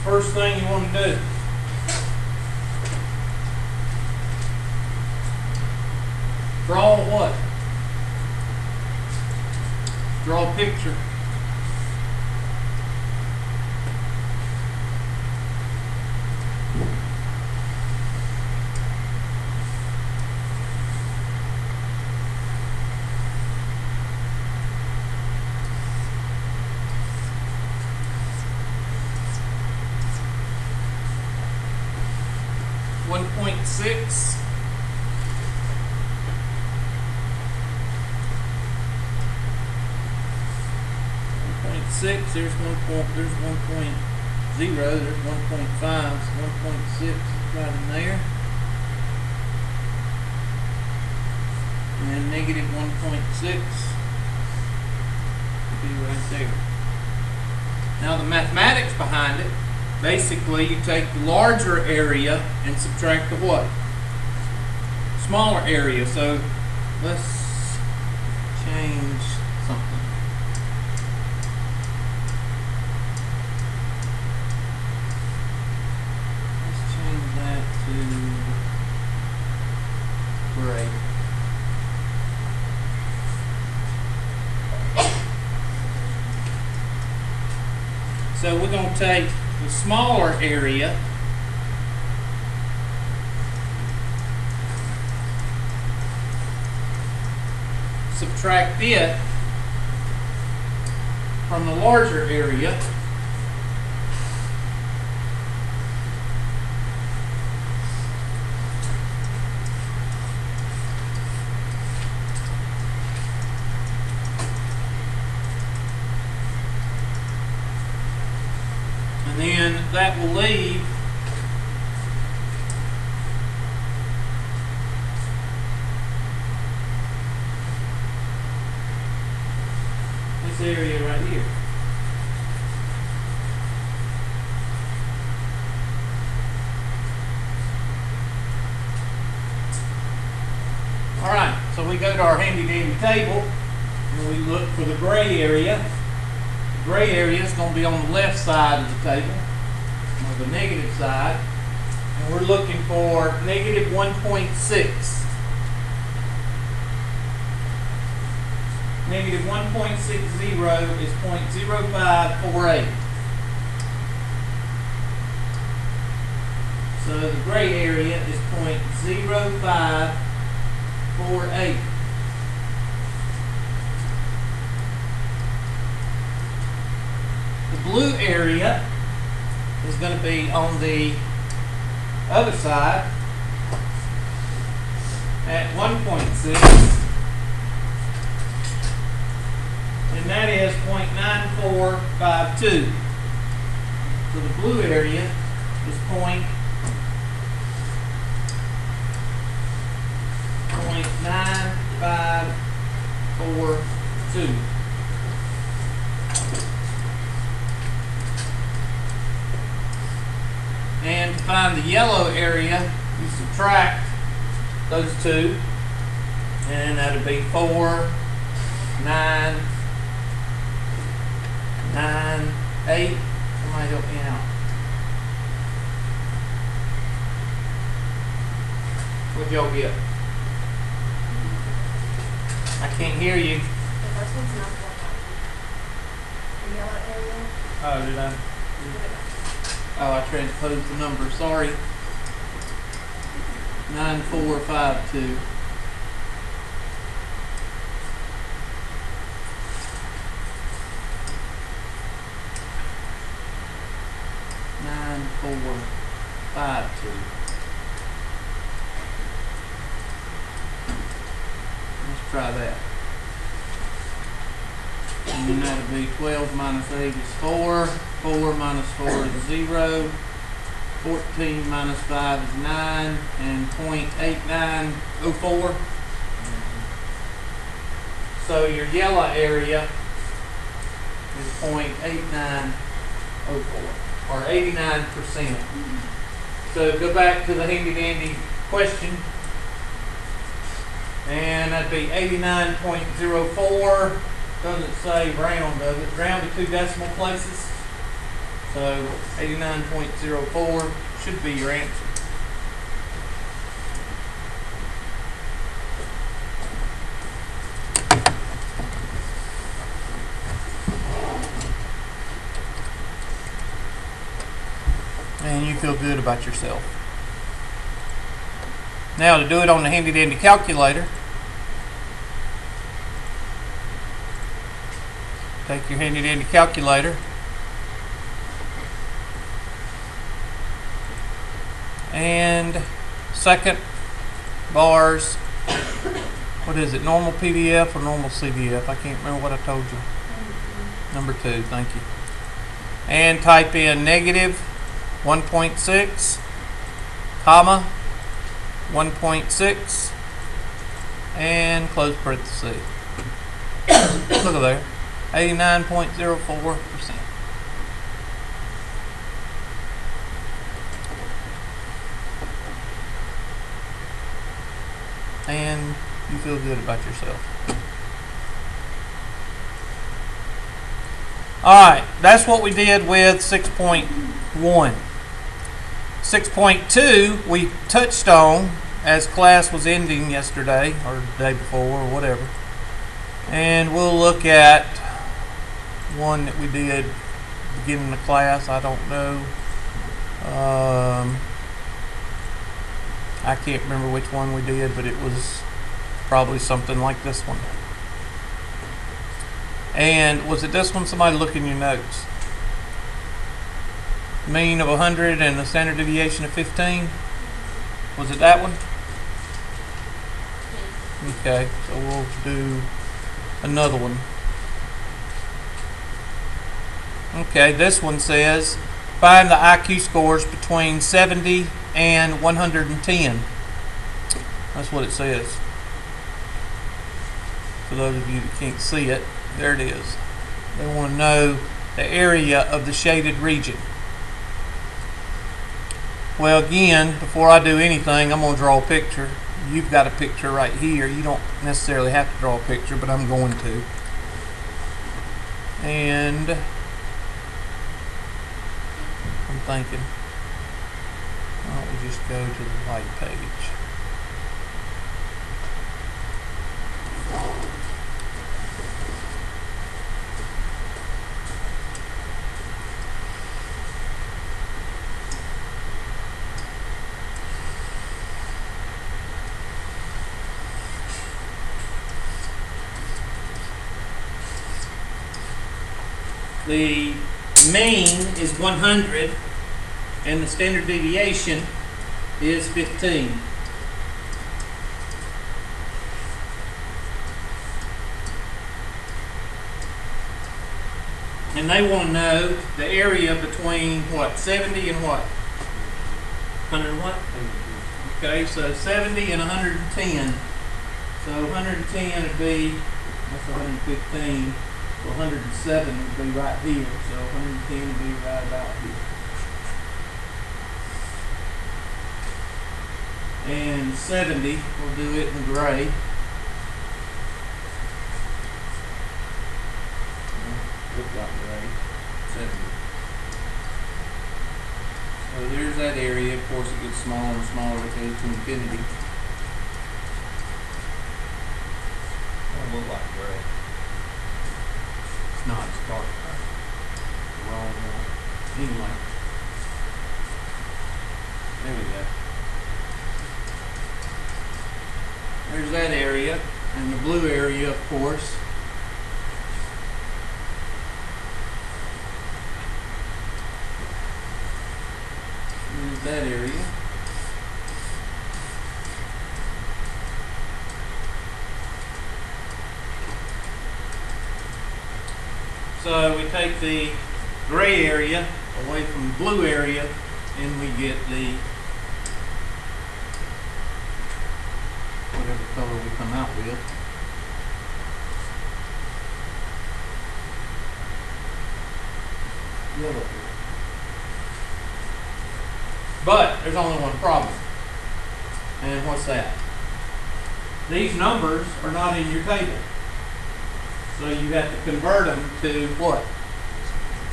First thing you want to do, draw what? Draw a picture. .6. There's 1.0, there's 1.5, so 1.6 right in there. And negative 1.6 would be right there. Now the mathematics behind it, basically you take the larger area and subtract the what? Smaller area. So let's change something. Let's change that to gray. So we're going to take the smaller area subtract it from the larger area, and then that will leave this area right here. Alright, so we go to our handy dandy table and we look for the gray area. The gray area is going to be on the left side of the table, or the negative side, and we're looking for negative 1.6. Negative 1.60 is 0.0548. So the gray area is 0.0548. The blue area is going to be on the other side at 1.6. And that is 0.9452. So the blue area is 0.9542. And to find the yellow area, you subtract those two, and that'll be 4, 9, 9, 8. Somebody help me out. What'd y'all get? I can't hear you. The first one's not the yellow area. Oh, did I? Oh, I transposed the number. Sorry. 9452. Let's try that. And then that'll be 12 minus 8 is 4. 4 minus 4 is 0. 14 minus 5 is 9. And 0.8904. So your yellow area is 0.8904. Or 89%. So go back to the handy dandy question, and that'd be 89.04. Doesn't say round, does it? Round to 2 decimal places. So 89.04 should be your answer. And you feel good about yourself. Now to do it on the handy dandy calculator, take your handy dandy calculator and second bars, what is it, normal PDF or normal CDF? I can't remember what I told you. Number 2, thank you. And type in negative 1.6, comma, 1.6, and close parenthesis. Look at there, 89.04%. And you feel good about yourself. Alright, that's what we did with 6.1. 6.2 we touched on as class was ending yesterday or the day before or whatever, and we'll look at one that we did beginning of class. I don't know, I can't remember which one we did, but it was probably something like this one. And was it this one? Somebody look in your notes. Mean of 100 and the standard deviation of 15. Was it that one? Okay, so we'll do another one. Okay, this one says find the IQ scores between 70 and 110. That's what it says. For those of you that can't see it, there it is. They want to know the area of the shaded region. Well, again, before I do anything, I'm going to draw a picture. You've got a picture right here. You don't necessarily have to draw a picture, but I'm going to. And I'm thinking, why don't we just go to the white page? The mean is 100 and the standard deviation is 15. And they want to know the area between what, 70 and what? 100 and what? Okay, so 70 and 110. So 110 would be, that's 115. So 107 would be right here. So 110 would be right about here. And 70, we'll do it in gray. Look like gray. 70. So there's that area. Of course, it gets smaller and smaller as it goes to infinity. It'll look like gray. It's not. It's dark. Wrong one. Anyway. There we go. There's that area, and the blue area, of course. There's that area. So we take the gray area away from the blue area, and we get the whatever color we come out with. Yellow. But there's only one problem. And what's that? These numbers are not in your table. So you have to convert them to what?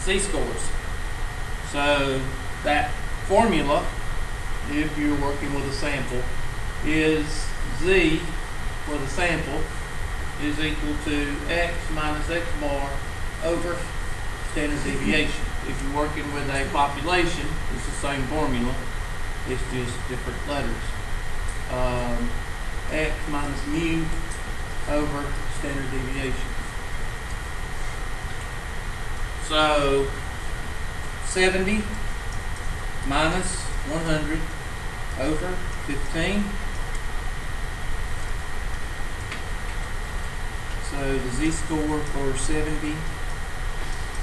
C-scores. So that formula, if you're working with a sample, is Z for the sample is equal to X minus X bar over standard deviation. If you're working with a population, it's the same formula. It's just different letters. X minus mu over standard deviation. So 70 minus 100 over 15. So the z-score for 70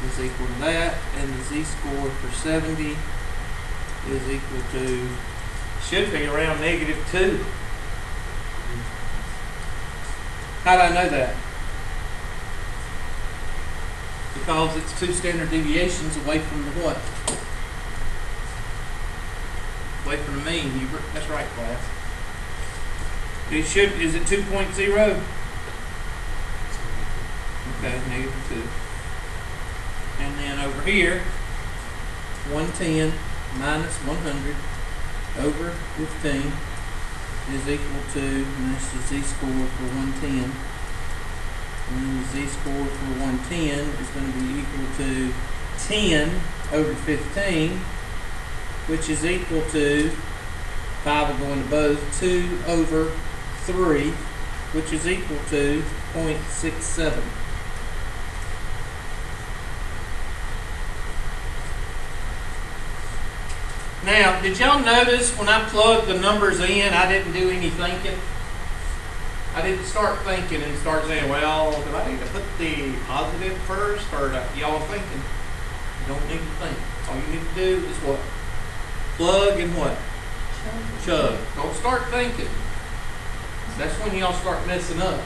is equal to that, and the z-score for 70 is equal to, should be around -2. How do I know that? Because it's 2 standard deviations away from the what? Away from the mean, Hubert. That's right, class. It should, is it 2.0? Okay, -2. And then over here, 110 minus 100 over 15 is equal to, and that's the z-score for 110. And then the z-score for 110 is going to be equal to 10 over 15, which is equal to, 5 will go into both, 2 over 3, which is equal to 0.67. Now, did y'all notice when I plugged the numbers in, I didn't do any thinking? I didn't start thinking and start saying, well, do I need to put the positive first? Or y'all thinking? You don't need to think. All you need to do is what? Plug and what? Chug. Don't start thinking. That's when y'all start messing up.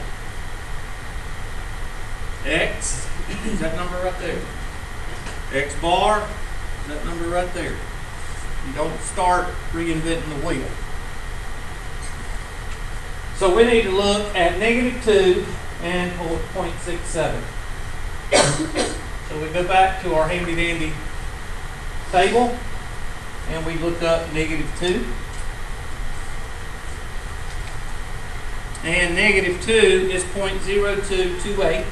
X is that number right there. X bar is that number right there. You don't start reinventing the wheel. So we need to look at -2 and 0.67. So we go back to our handy dandy table and we look up -2. And -2 is 0.0228.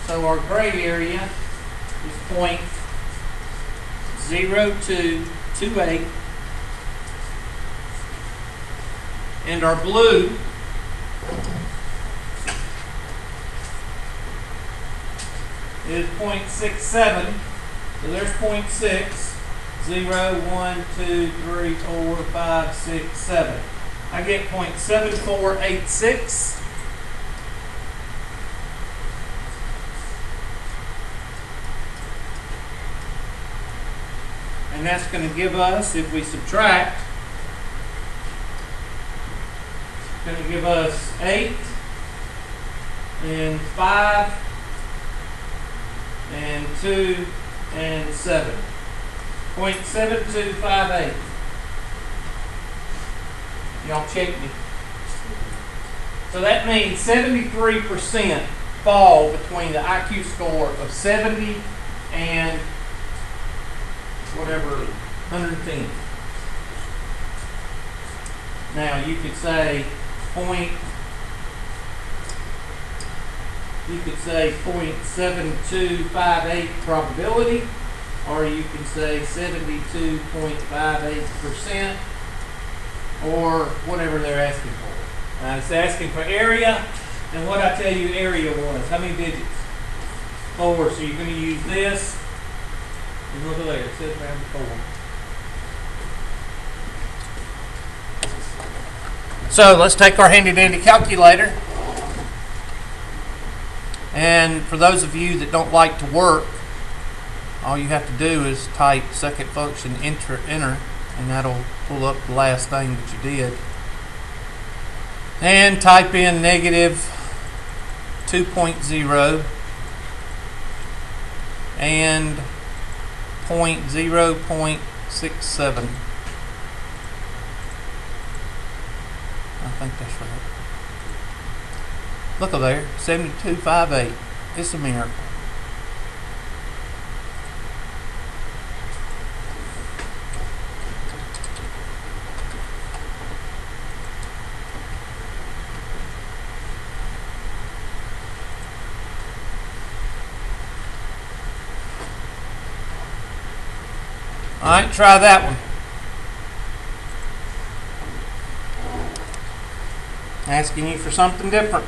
So our gray area is 0.0228. And our blue is 0.67. So there's 0.6. 0, 1, 2, 3, 4, 5, 6, 7. I get 0.7486. And that's going to give us, if we subtract, it's going to give us 8 and 5 and 2 and 7. 0.7258. Y'all check me. So that means 73% fall between the IQ score of 70 and whatever, 110. Now you could say 0.7258 probability, or you can say 72.58%, or whatever they're asking for. It's asking for area, and what I tell you area was, how many digits? 4, so you're going to use this, and look at there, it says around 4. So let's take our handy dandy calculator, and for those of you that don't like to work, all you have to do is type second function enter, and that'll pull up the last thing that you did. And type in -2.0 and 0.67. I think that's right. Look over there, 7258. It's a miracle. Alright, try that one. Asking you for something different.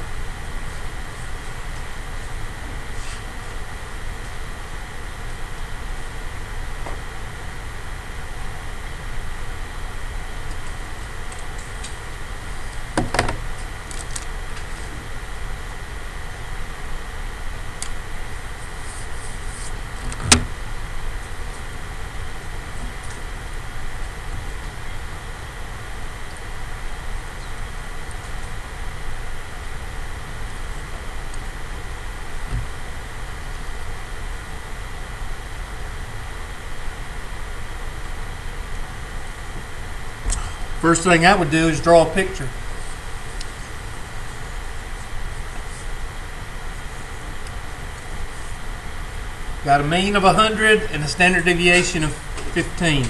First thing I would do is draw a picture. Got a mean of 100 and a standard deviation of 15.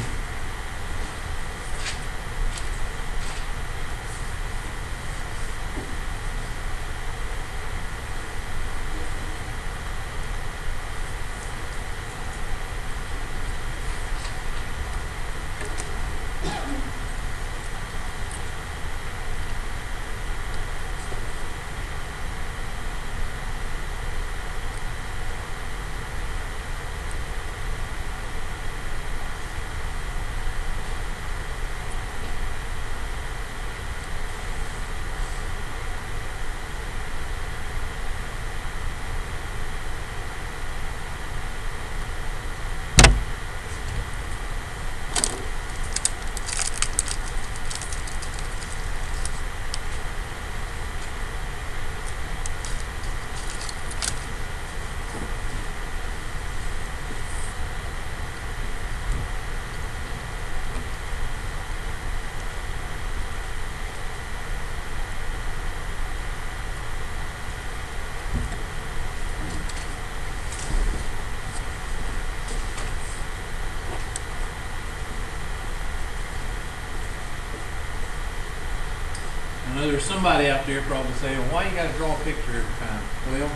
I know there's somebody out there probably saying, well, why you got to draw a picture every time? Well,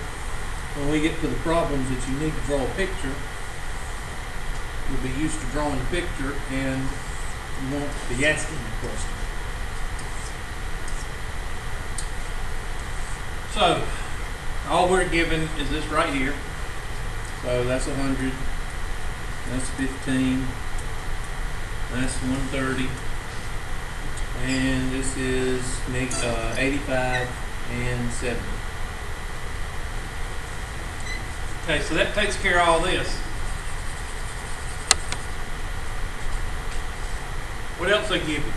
when we get to the problems that you need to draw a picture, you'll be used to drawing a picture and you won't be asking the question. So, all we're given is this right here. So that's 100, that's 15, that's 130. And this is 85 and 70. Okay, so that takes care of all this. What else they give you?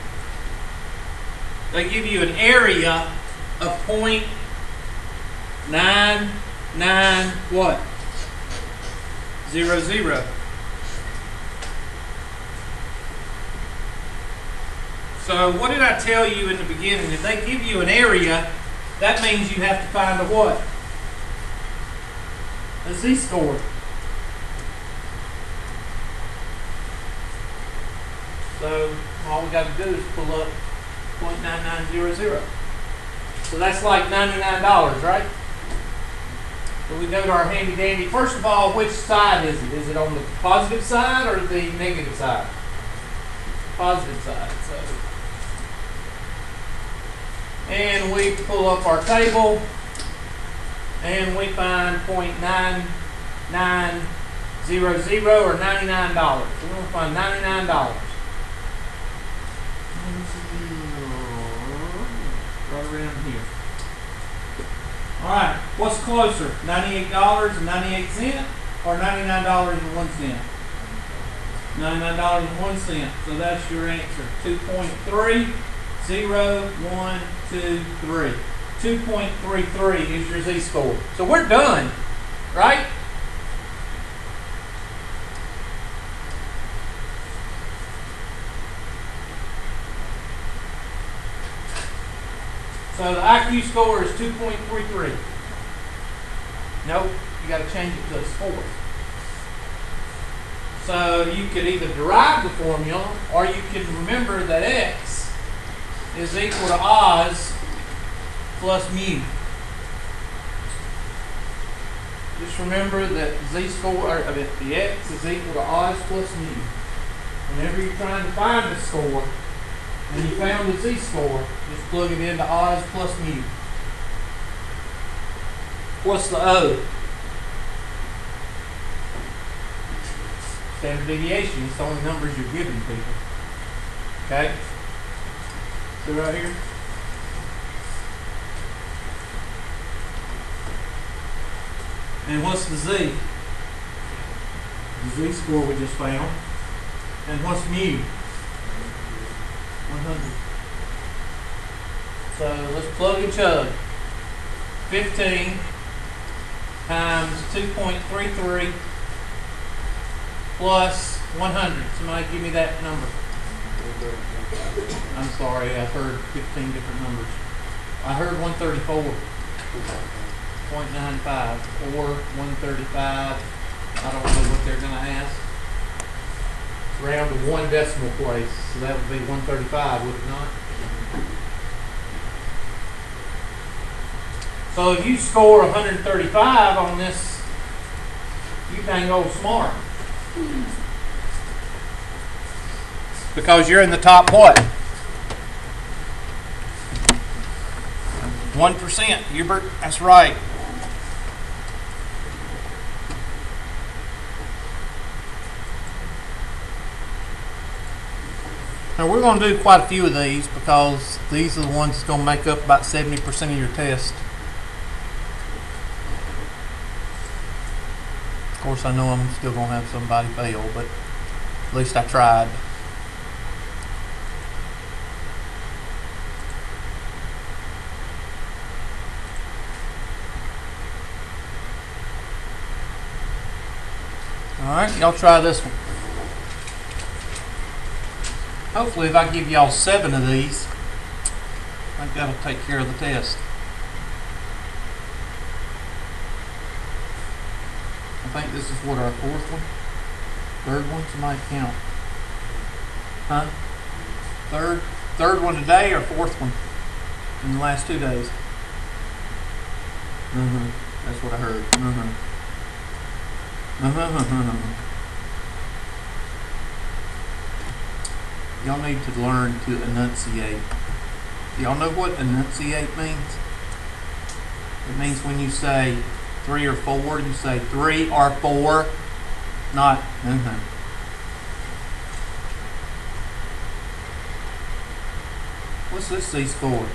They give you an area of 0.99 what? 00. So what did I tell you in the beginning? If they give you an area, that means you have to find a what? A z-score. So all we got to do is pull up 0.9900. So that's like $99, right? So we go to our handy dandy. First of all, which side is it? Is it on the positive side or the negative side? Positive side. So. And we pull up our table and we find 0.9900 or $99. We're going to find $99. Right around here. Alright, what's closer? $98.98 or $99.01? $99.01. So that's your answer. 2.30123. 2.33 is your z-score. So we're done, right? So the IQ score is 2.33. Nope, you got to change it to a score. So you could either derive the formula or you can remember that x is equal to Oz plus mu. Just remember that the x is equal to Oz plus mu. Whenever you're trying to find a score, and you found the z-score, just plug it into Oz plus mu. What's the O? Standard deviation. It's the only numbers you're giving people. Okay? See right here? And what's the z? The z-score we just found. And what's mu? 100. So let's plug and chug. 15 times 2.33 plus 100. Somebody give me that number. I'm sorry, I've heard 15 different numbers. I heard 134.95 or 135. I don't know what they're going to ask. Round to one decimal place, so that would be 135, would it not? So if you score 135 on this, you dang old smart. Because you're in the top what? 1%, Hubert, that's right. Now we're going to do quite a few of these because these are the ones that's going to make up about 70% of your test. Of course, I know I'm still going to have somebody fail, but at least I tried. All right, y'all try this one. Hopefully, if I give y'all 7 of these, I think that'll take care of the test. I think this is what, our 4th one? 3rd one? Somebody count. Huh? 3rd one today or 4th one in the last 2 days? That's what I heard. Y'all need to learn to enunciate. Y'all know what enunciate means? It means when you say 3 or 4, you say 3 or 4, not What's this z-score?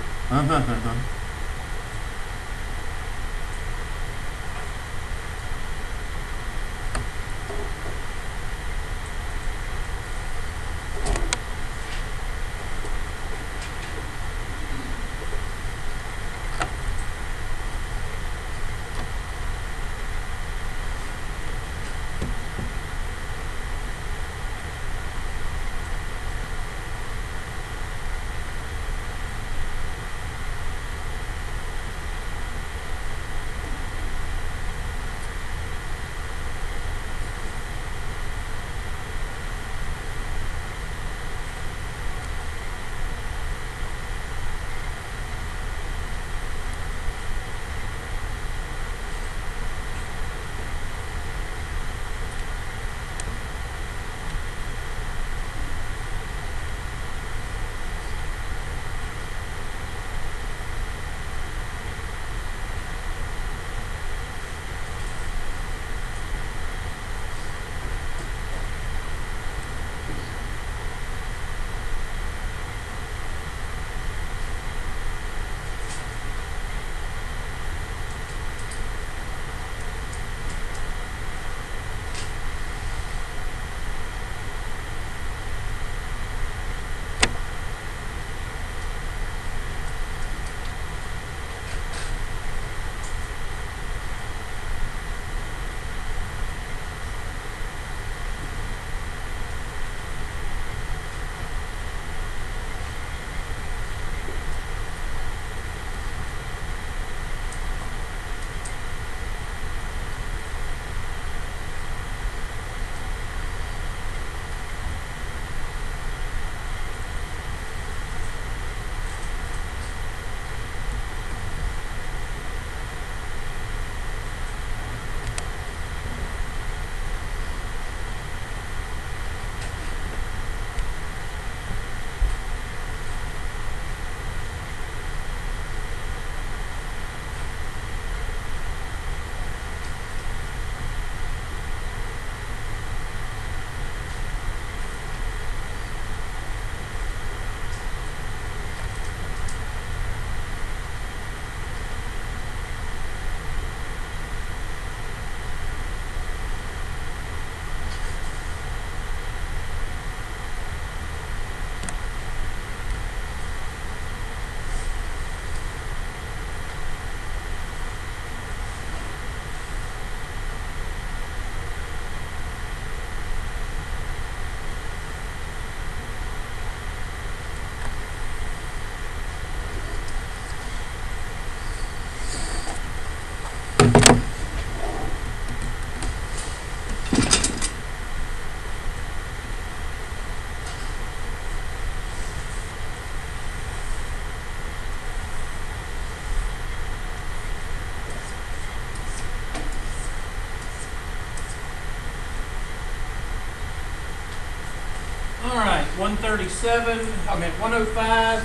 All right, 137, 105,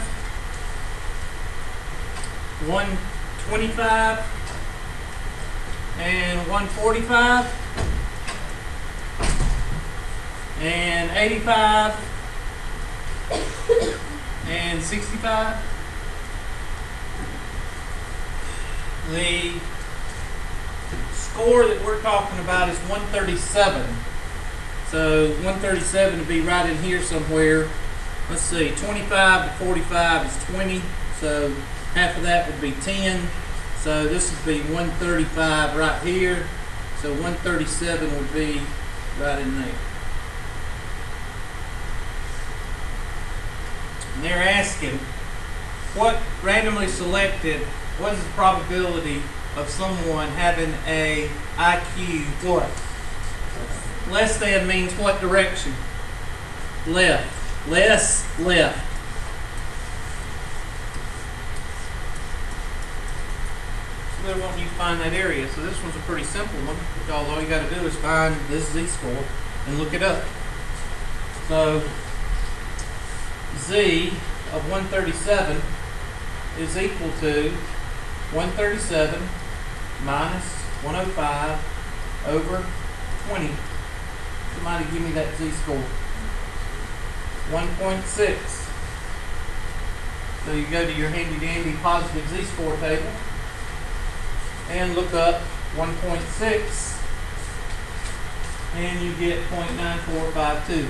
125, and 145, and 85, and 65. The score that we're talking about is 137. So 137 would be right in here somewhere. Let's see, 25 to 45 is 20. So half of that would be 10. So this would be 135 right here. So 137 would be right in there. And they're asking, what randomly selected, what is the probability of someone having a IQ what? Less than means what direction? Left. Less left. So they're wanting you to find that area. So this one's a pretty simple one. All you got to do is find this z-score and look it up. So z of 137 is equal to 137 minus 105 over 20. Somebody give me that z-score. 1.6. So you go to your handy-dandy positive z-score table and look up 1.6 and you get 0.9452.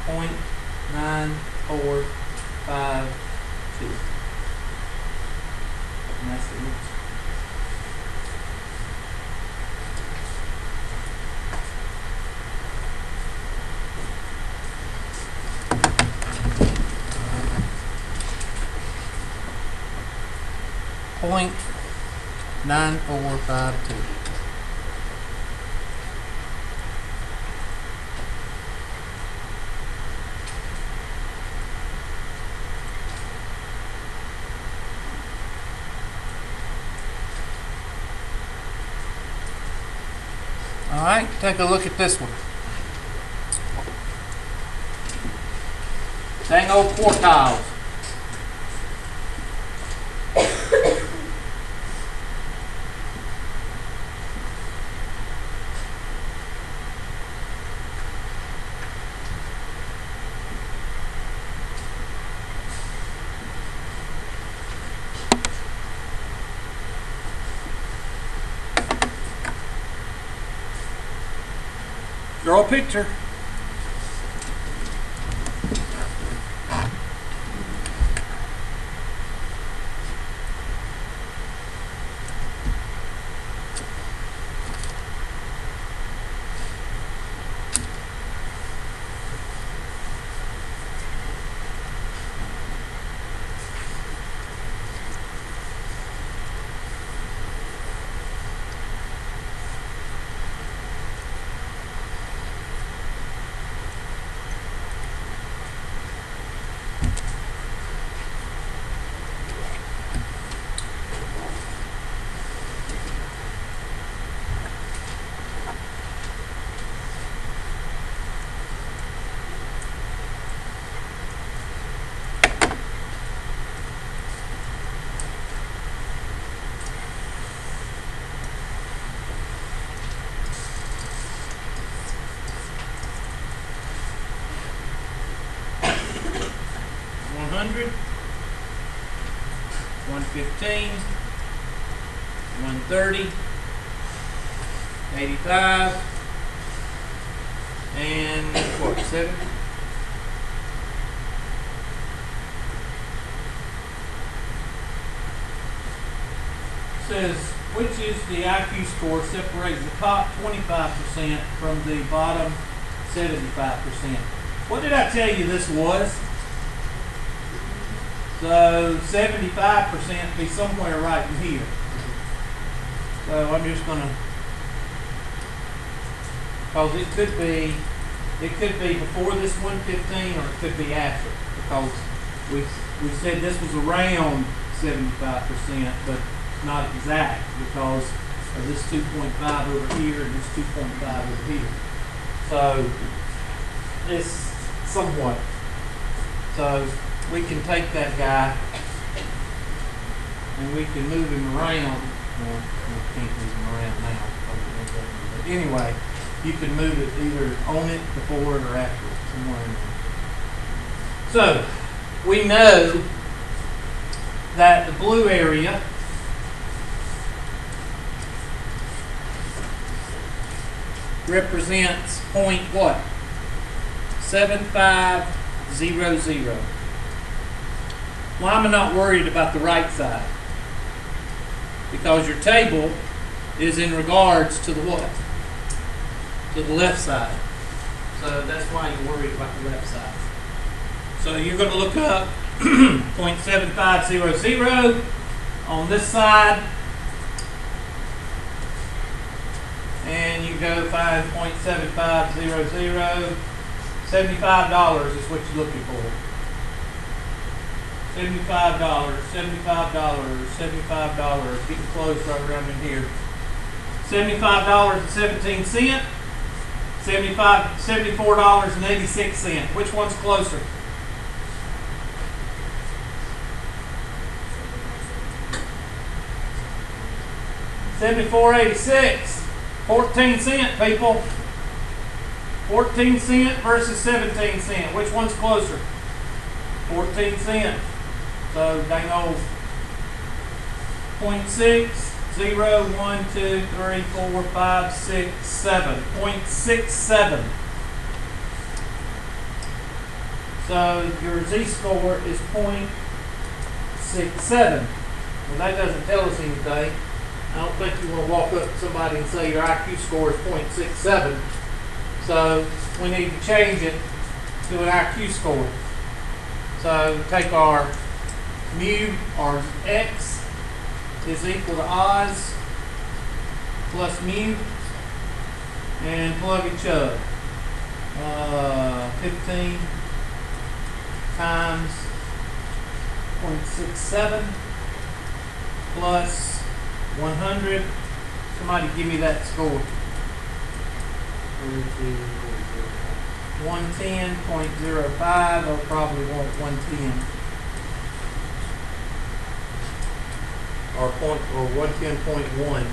0.9452. And that's the answer. Point 9452. All right, take a look at this one. Dang old quartiles. Draw a picture. $100, $115, $130, $85, and what, $70? Says, which is the IQ score separates the top 25% from the bottom 75%? What did I tell you this was? So 75% be somewhere right in here. So I'm just gonna, because it could be before this 115 or it could be after, because we said this was around 75%, but not exact because of this 2.5 over here and this 2.5 over here. So it's somewhat. So we can take that guy and we can move him around. Well, we can't move him around now. But anyway, you can move it either on it, before it, or after it, somewhere in there. So we know that the blue area represents point what? 7500. Why am I not worried about the right side? Because your table is in regards to the what? To the left side. So that's why you're worried about the left side. So you're going to look up 0.7500 on this side, and you go find 0.7500. $75 is what you're looking for. $75, $75, $75. Getting close right around in here. $75.17. $74.86. Which one's closer? $74.86. 14 cent, people. 14 cent versus 17 cent. Which one's closer? 14 cent. So dang old 0.6, 0, 1, 2, 3, 4, 5, 6, 7. 0.67. So your z-score is 0.67. Well, that doesn't tell us anything. I don't think you want to walk up to somebody and say your IQ score is 0.67. So we need to change it to an IQ score. So take our mu, our x is equal to Oz plus mu, and plug and chug. 15 times 0.67 plus 100. Somebody give me that score. 110.05. I'll probably want 110. Or 110.1.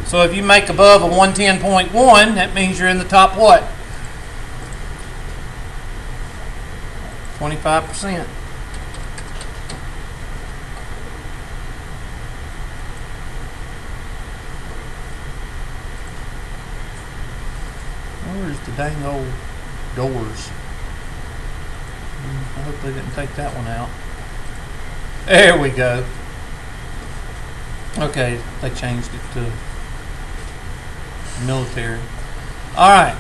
So if you make above a 110.1, that means you're in the top what? 25%. Where's the dang old doors? I hope they didn't take that one out. There we go. Okay, they changed it to military. Alright.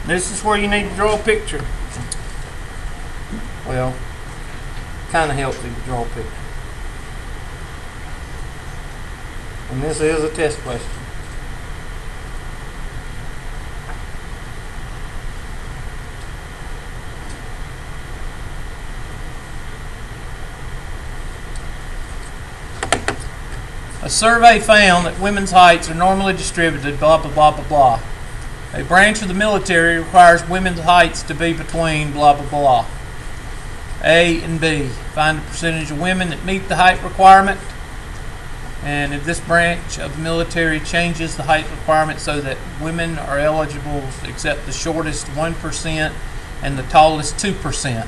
This is where you need to draw a picture. Well, kind of helps you to draw a picture. And this is a test question. A survey found that women's heights are normally distributed, blah, blah, blah, blah, blah. A branch of the military requires women's heights to be between, blah, blah, blah. A and B. Find the percentage of women that meet the height requirement. And if this branch of the military changes the height requirement so that women are eligible except the shortest 1% and the tallest 2%.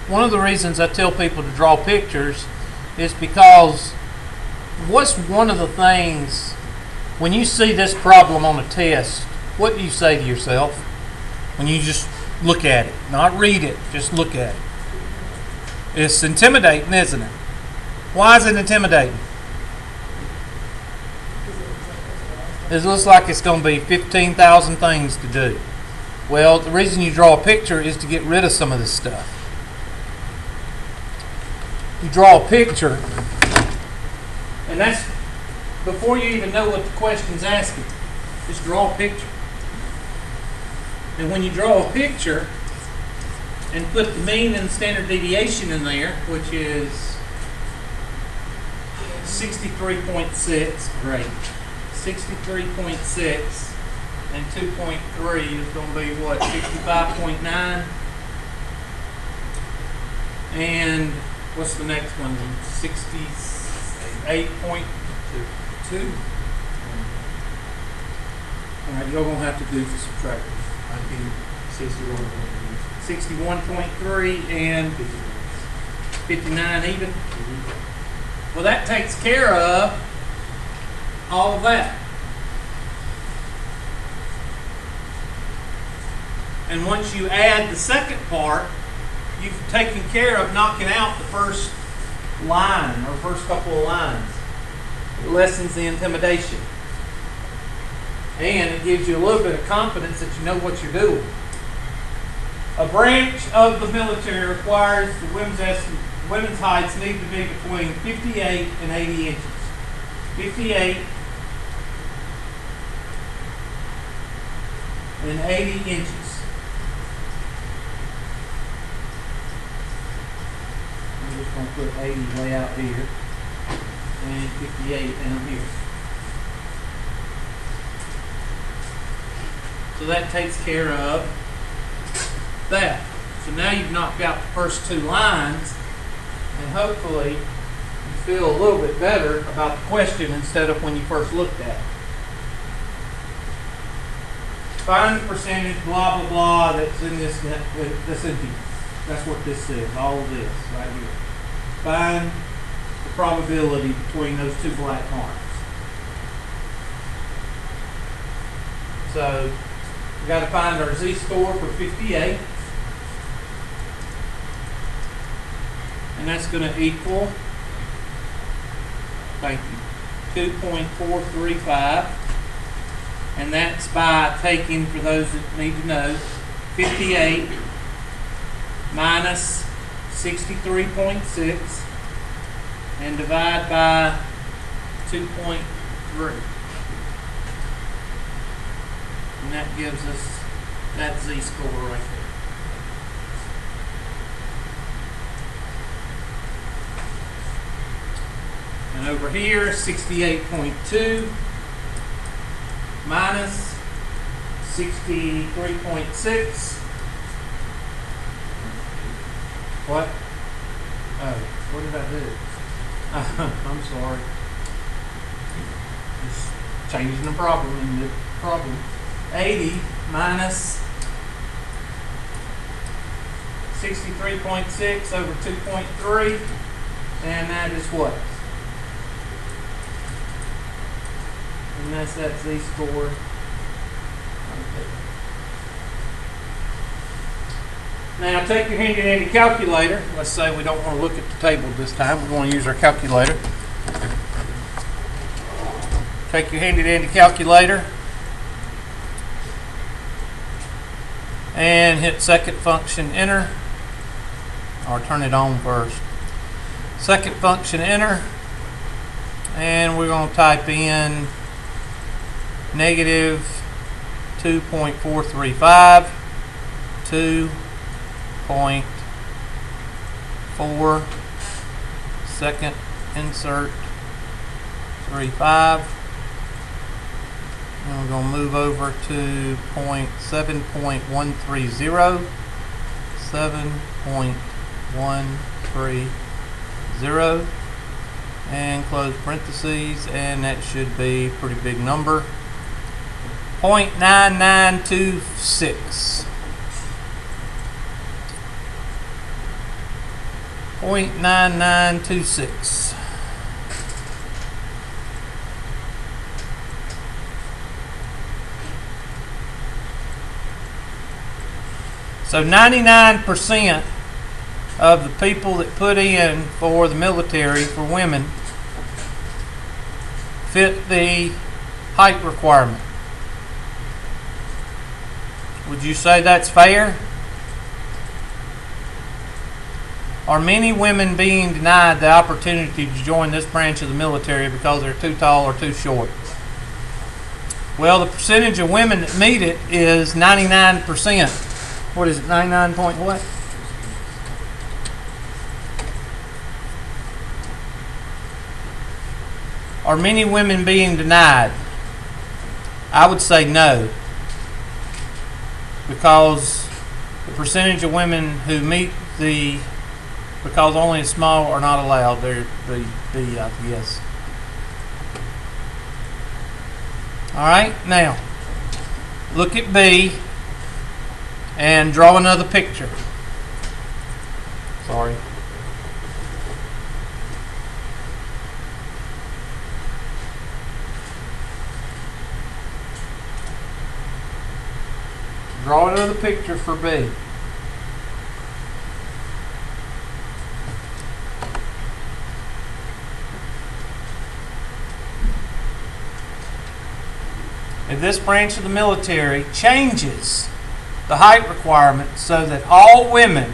one of the reasons I tell people to draw pictures is because what's one of the things when you see this problem on a test, what do you say to yourself when you just look at it? Not read it, just look at it. It's intimidating, isn't it? Why is it intimidating? It looks like it's going to be 15,000 things to do. Well, the reason you draw a picture is to get rid of some of this stuff. You draw a picture, and that's before you even know what the question's asking. Just draw a picture. And when you draw a picture and put the mean and standard deviation in there, which is 63.6, great. 63.6 and 2.3 is going to be what, 65.9? And what's the next one? 68.2. All right, you're going to have to do the subtraction. 61.3 and 59 even. Well, that takes care of all of that. And once you add the second part, you've taken care of knocking out the first line or first couple of lines. It lessens the intimidation. And it gives you a little bit of confidence that you know what you're doing. A branch of the military requires the women's heights need to be between 58 and 80 inches. 58 and 80 inches. I'm just going to put 80 way out here and 58 down here. So that takes care of that. So now you've knocked out the first two lines, and hopefully you feel a little bit better about the question instead of when you first looked at it. Find the percentage, blah, blah, blah, that's in this, that's in here. That's what this says, all of this right here. Find the probability between those two black marks. So, we've got to find our z-score for 58. And that's going to equal, thank you, 2.435. And that's by taking, for those that need to know, 58 minus 63.6 and divide by 2.3. And that gives us that z-score right there. And over here, 68.2 minus 63.6. What? Oh, what did I do? I'm sorry. Just changing the problem in the problem. 80 minus 63.6 over 2.3, and that is what? And that's that z-score. Now take your handy dandy calculator. Let's say we don't want to look at the table this time. We want to use our calculator. Take your handy dandy calculator and hit second function enter, or turn it on first. Second function enter, and we're going to type in negative 2.435, 2.4, second insert 35. And we're going to move over to 7.130, 7.130, and close parentheses, and that should be a pretty big number. 0.9926. 0.9926. So 99% of the people that put in for the military for women fit the height requirement. Would you say that's fair? Are many women being denied the opportunity to join this branch of the military because they're too tall or too short? Well, the percentage of women that meet it is 99%. What is it, 99 point what? Are many women being denied? I would say no. Because the percentage of women who meet the, because only a small are not allowed, they're the yes. Alright, now, look at B and draw another picture. Sorry. Draw another picture for B. If this branch of the military changes the height requirement so that all women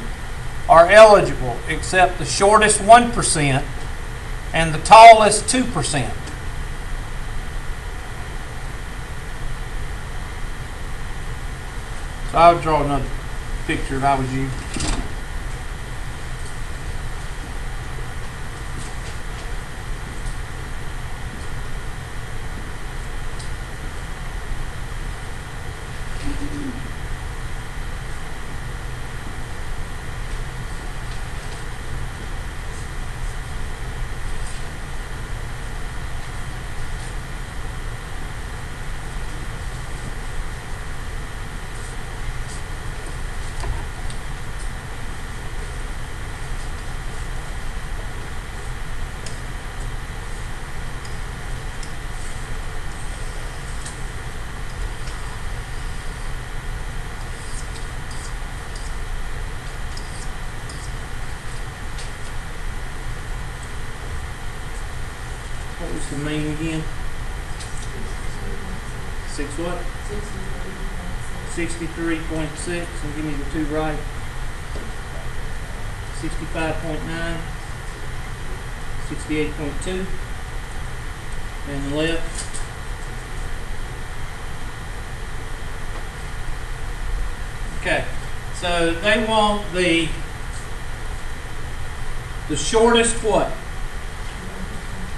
are eligible except the shortest 1% and the tallest 2%. So I would draw another picture if I was you. What was the mean again? 6 what? 63.6. And give me the two right. 65.9. 68.2. And the left. Okay. So they want the shortest what?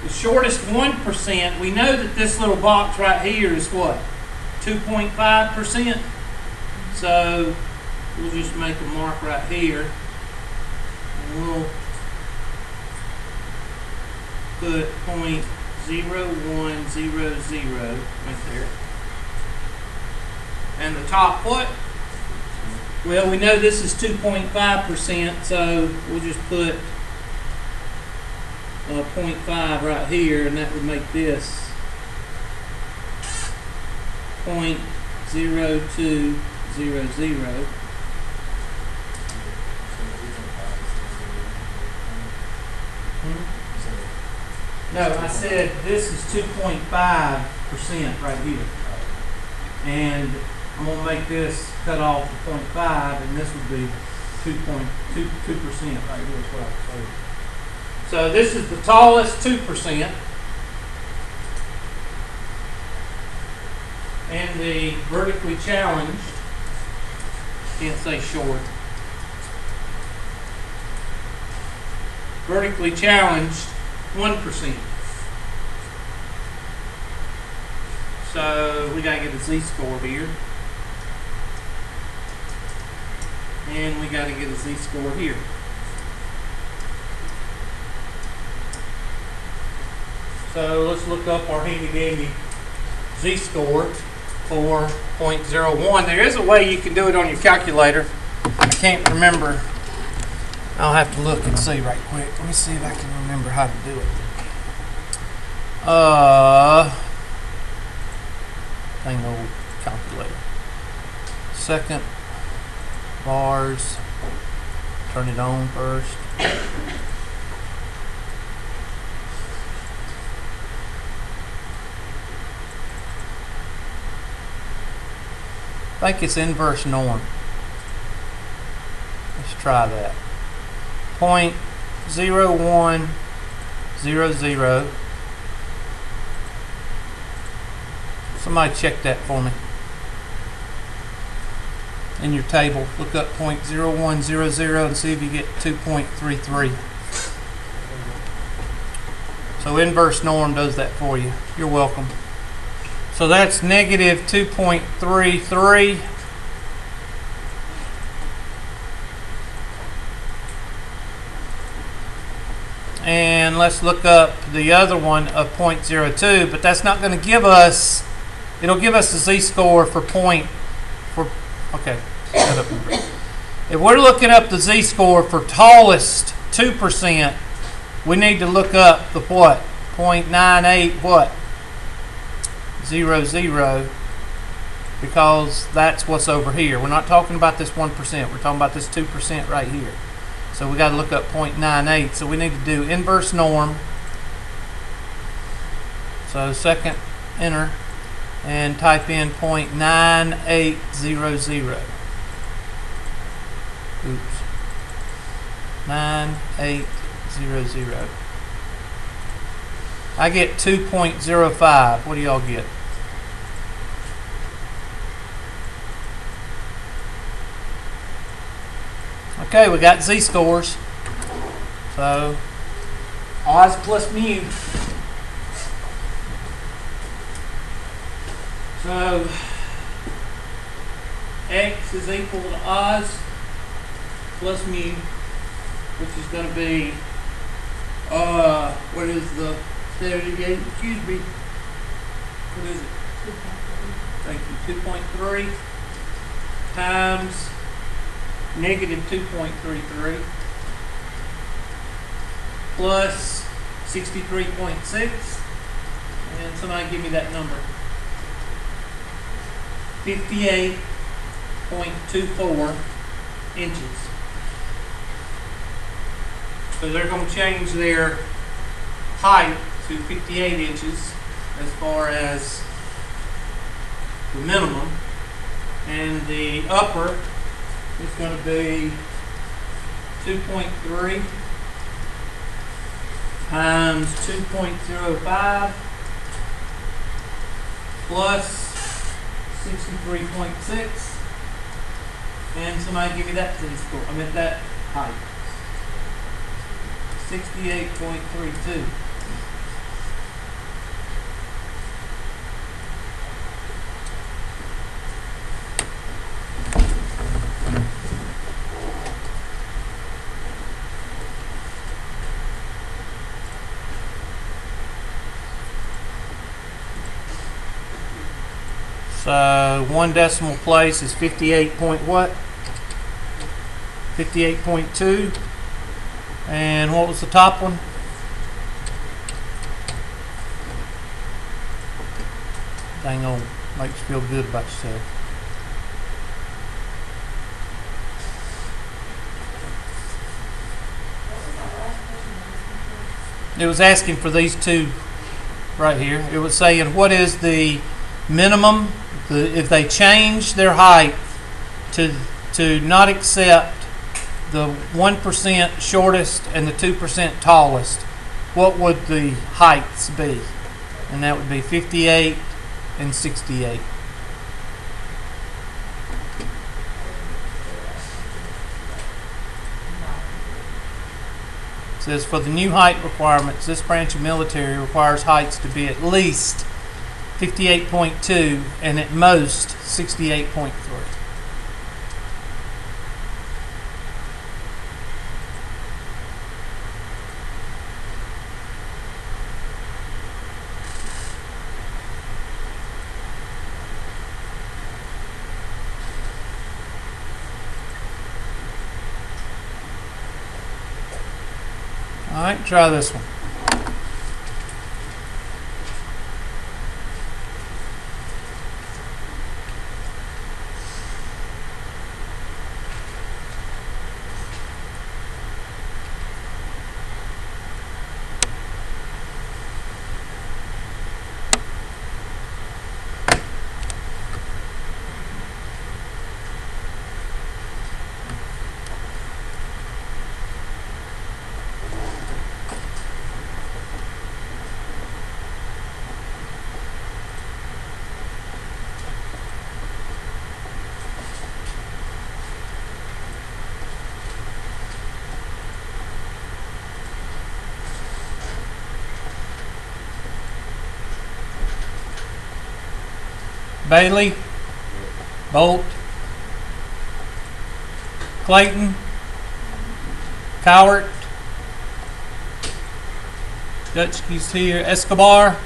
The shortest 1%, we know that this little box right here is what? 2.5%. So we'll just make a mark right here. And we'll put 0.0100 right there. And the top what? Well, we know this is 2.5%, so we'll just put 0.5 right here, and that would make this 0.0200. No, I said this is 2.5% right here, and I'm going to make this cut off to 0.5, and this would be 2.2% right here is what I was saying. So this is the tallest 2%, and the vertically challenged, can't say short, vertically challenged 1%. So we got to get a z-score here, and we got to get a z-score here. So let's look up our handy-dandy z-score for 0.01. There is a way you can do it on your calculator. I can't remember I'll have to look and see right quick. Let me see if I can remember how to do it. Dang old calculator. Second bars. Turn it on first. I think it's inverse norm. Let's try that. 0.0100. Somebody check that for me. In your table, look up 0.0100 and see if you get 2.33. So inverse norm does that for you. You're welcome. So that's negative 2.33. And let's look up the other one of 0.02, but that's not going to give us, it'll give us the z-score for okay, shut up. If we're looking up the z-score for tallest 2%, we need to look up the what? 0.98 what? 00, because that's what's over here. We're not talking about this 1%. We're talking about this 2% right here. So we got to look up 0.98. So we need to do inverse norm. So second enter and type in 0.9800. Oops. 9800. I get 2.05. What do y'all get? Okay, we got z-scores. So, Oz plus mu. So, x is equal to Oz plus mu, which is going to be, what is the standard deviation? Excuse me. What is it? Thank you. 2.3 times negative 2.33 plus 63.6, and somebody give me that number. 58.24 inches. So they're going to change their height to 58 inches as far as the minimum, and the upper is going to be 2.3 times 2.05 plus 63.6, and somebody give me that z-score. I meant that height. 68.32. So 1 decimal place is 58 point what? 58.2. And what was the top one? Dang on, makes you feel good about yourself. It was asking for these two right here. It was saying what is the minimum if they change their height to not accept the 1% shortest and the 2% tallest, what would the heights be? And that would be 58 and 68. It says for the new height requirements, this branch of military requires heights to be at least 58.2 and at most 68.3. All right, try this one. Bailey, Bolt, Clayton, Cowart, Dutchke's here, Escobar,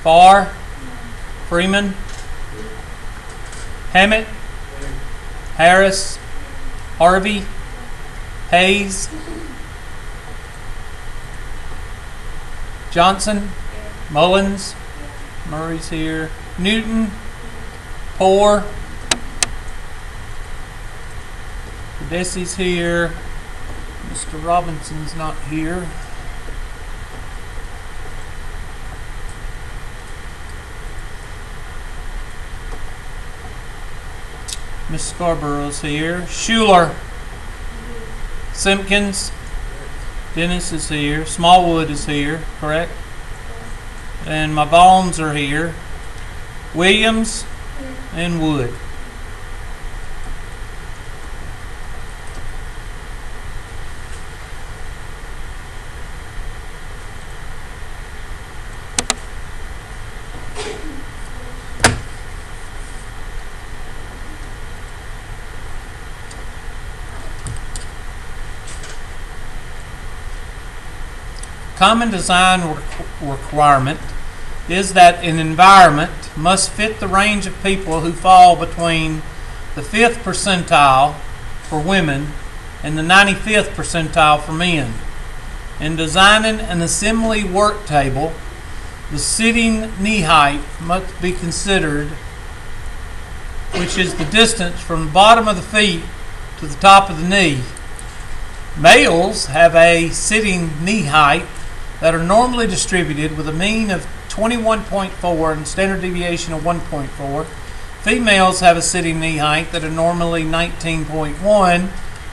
Farr, Freeman, Hammett, Harris, Harvey, Hayes, Johnson, Mullins, Murray's here, Newton, Poor, Desi's here, Mr. Robinson's not here. Miss Scarborough's here. Schuler, Simpkins, Dennis is here. Smallwood is here, correct? And my Bones are here. Williams and Wood. Common design requirement is that an environment must fit the range of people who fall between the 5th percentile for women and the 95th percentile for men. In designing an assembly work table, the sitting knee height must be considered, which is the distance from the bottom of the feet to the top of the knee. Males have a sitting knee height that are normally distributed with a mean of 21.4 and standard deviation of 1.4. Females have a sitting knee height that are normally 19.1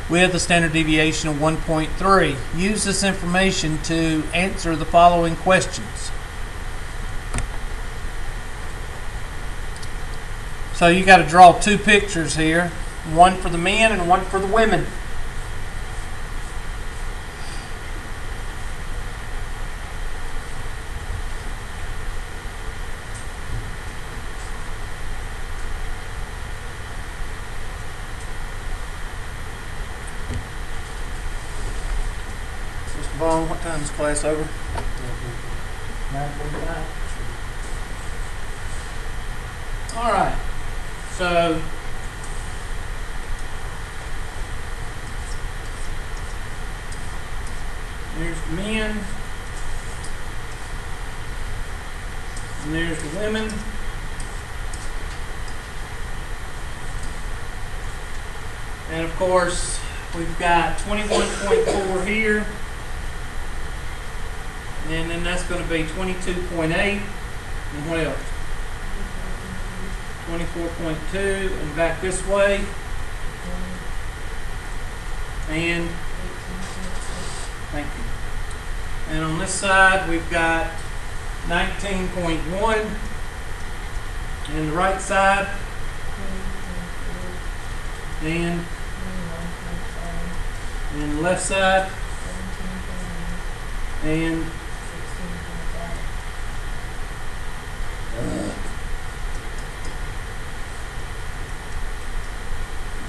with a standard deviation of 1.3. Use this information to answer the following questions. So you got to draw two pictures here, one for the men and one for the women. Vaughn, what time is class over? 9:45. All right. So there's the men, and there's the women. And of course, we've got 21.4 here. And then that's going to be 22.8. And what else? 24.2. And back this way. And thank you. And on this side, we've got 19.1. And the right side. And the left side. And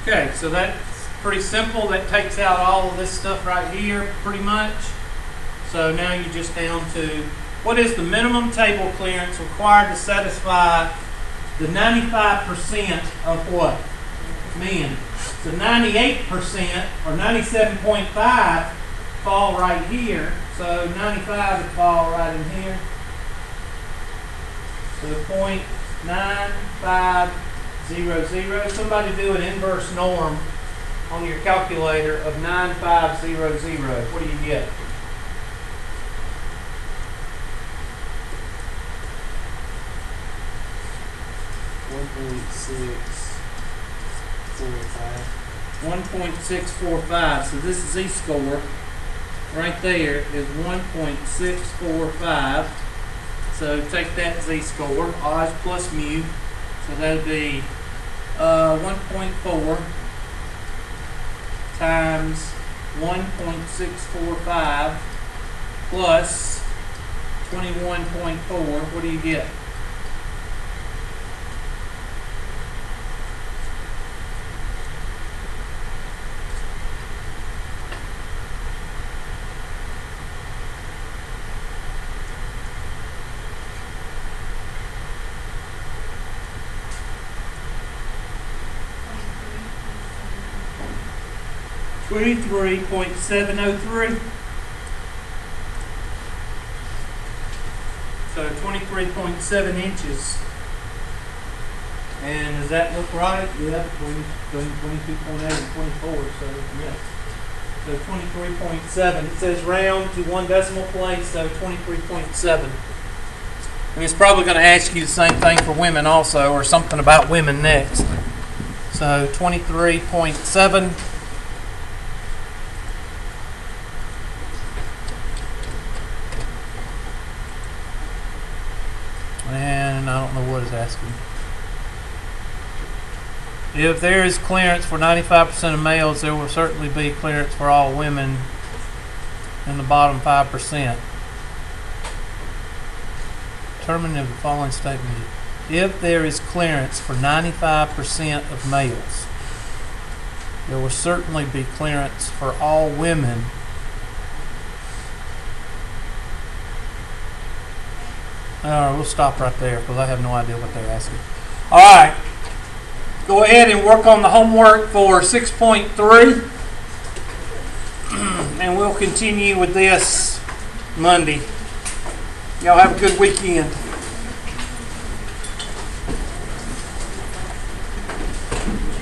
okay, so that's pretty simple. That takes out all of this stuff right here, pretty much. So now you're just down to what is the minimum table clearance required to satisfy the 95% of what? Men. So 98% or 97.5 fall right here. So 95 would fall right in here. So 0.9500. Somebody do an inverse norm on your calculator of 9500. What do you get? 1.645. So this z-score right there is 1.645. So take that z-score, odds plus mu. So that would be 1.4 times 1.645 plus 21.4. What do you get? $23.703. So 23.7 inches. And does that look right? Yeah, between 22.8 and 24. So yes. So 23.7. It says round to one decimal place, so 23.7. And it's probably going to ask you the same thing for women also, or something about women next. So 23.7. And I don't know what it's asking. If there is clearance for 95% of males, there will certainly be clearance for all women in the bottom 5%. Determine if the following statement. If there is clearance for 95% of males, there will certainly be clearance for all women . We'll stop right there because I have no idea what they're asking. All right. Go ahead and work on the homework for 6.3. And we'll continue with this Monday. Y'all have a good weekend.